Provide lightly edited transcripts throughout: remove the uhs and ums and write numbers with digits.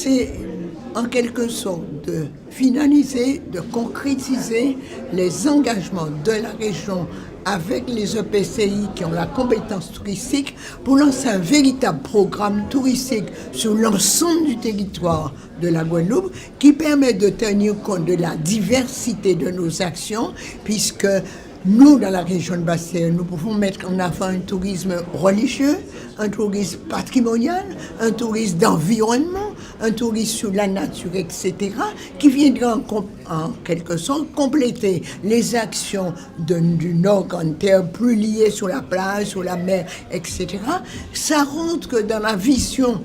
c'est en quelque sorte de finaliser, de concrétiser les engagements de la région avec les EPCI qui ont la compétence touristique pour lancer un véritable programme touristique sur l'ensemble du territoire de la Guadeloupe qui permet de tenir compte de la diversité de nos actions puisque nous, dans la région de Bas-Saint, nous pouvons mettre en avant un tourisme religieux, un tourisme patrimonial, un tourisme d'environnement, un tourisme sur la nature, etc., qui viendra en quelque sorte compléter les actions du Nord Grande Terre plus liées sur la plage, sur la mer, etc. Ça rentre dans la vision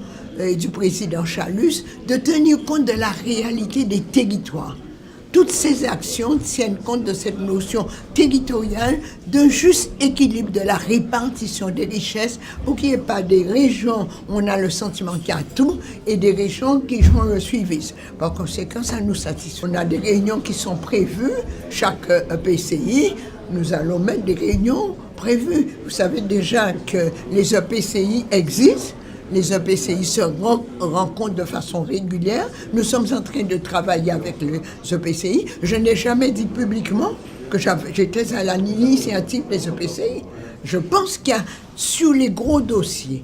du président Chalus de tenir compte de la réalité des territoires. Toutes ces actions tiennent compte de cette notion territoriale d'un juste équilibre de la répartition des richesses pour qu'il n'y ait pas des régions où on a le sentiment qu'il y a tout et des régions qui jouent le suivisme. Par conséquent, ça nous satisfait. On a des réunions qui sont prévues, chaque EPCI, nous allons mettre des réunions prévues. Vous savez déjà que les EPCI existent. Les EPCI se rencontrent de façon régulière. Nous sommes en train de travailler avec les EPCI. Je n'ai jamais dit publiquement que j'étais à l'initiative des EPCI. Je pense qu'il y a, sur les gros dossiers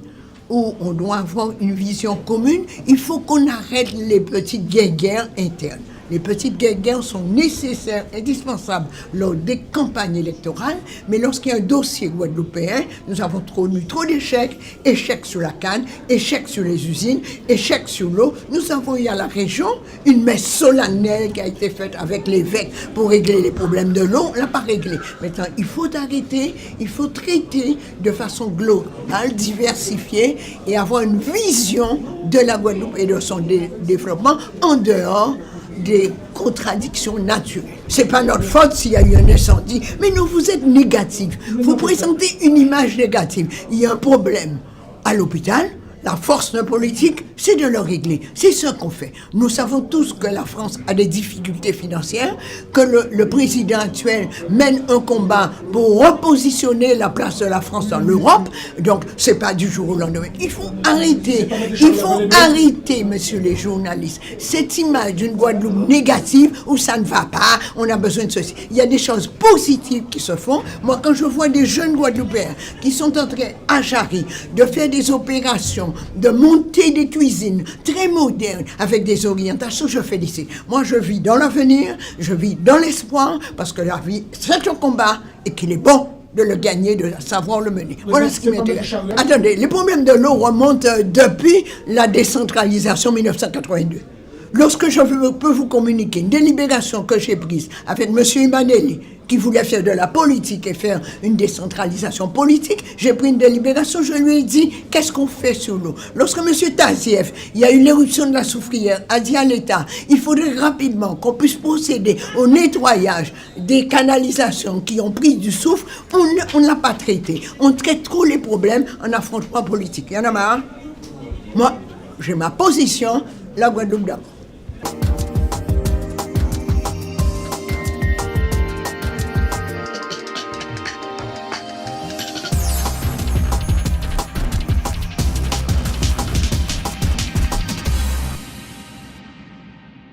où on doit avoir une vision commune, il faut qu'on arrête les petites guerres internes. Les petites guerres sont nécessaires, indispensables lors des campagnes électorales, mais lorsqu'il y a un dossier guadeloupéen, nous avons eu trop d'échecs, échecs sur la canne, échecs sur les usines, échecs sur l'eau. Nous avons eu à la région une messe solennelle qui a été faite avec l'évêque pour régler les problèmes de l'eau, on ne l'a pas réglé. Maintenant, il faut arrêter, il faut traiter de façon globale, diversifiée et avoir une vision de la Guadeloupe et de son développement en dehors des contradictions naturelles. C'est pas notre faute s'il y a eu un incendie, mais non, vous êtes négatif. Vous présentez une image négative. Il y a un problème à l'hôpital. La force de politique, c'est de le régler. C'est ce qu'on fait. Nous savons tous que la France a des difficultés financières, que le président actuel mène un combat pour repositionner la place de la France dans l'Europe. Donc, c'est pas du jour au lendemain. Il faut arrêter, messieurs les journalistes, cette image d'une Guadeloupe négative où ça ne va pas, on a besoin de ceci. Il y a des choses positives qui se font. Moi, quand je vois des jeunes Guadeloupéens qui sont en train, à Jarry, de faire des opérations, de monter des cuisines très modernes avec des orientations, je félicite. Moi, je vis dans l'avenir, je vis dans l'espoir, parce que la vie, c'est un combat et qu'il est bon de le gagner, de savoir le mener. Voilà ce qui m'intéresse. Attendez, les problèmes de l'eau remontent depuis la décentralisation 1982. Lorsque je peux vous communiquer une délibération que j'ai prise avec M. Imanelli, qui voulait faire de la politique et faire une décentralisation politique, j'ai pris une délibération, je lui ai dit, qu'est-ce qu'on fait sur l'eau? Lorsque M. Tazieff, il y a eu l'éruption de la soufrière, a dit à l'État, il faudrait rapidement qu'on puisse procéder au nettoyage des canalisations qui ont pris du soufre, on ne l'a pas traité. On traite trop les problèmes en affrontement politique. Il y en a marre. Moi, j'ai ma position, la Guadeloupe d'abord.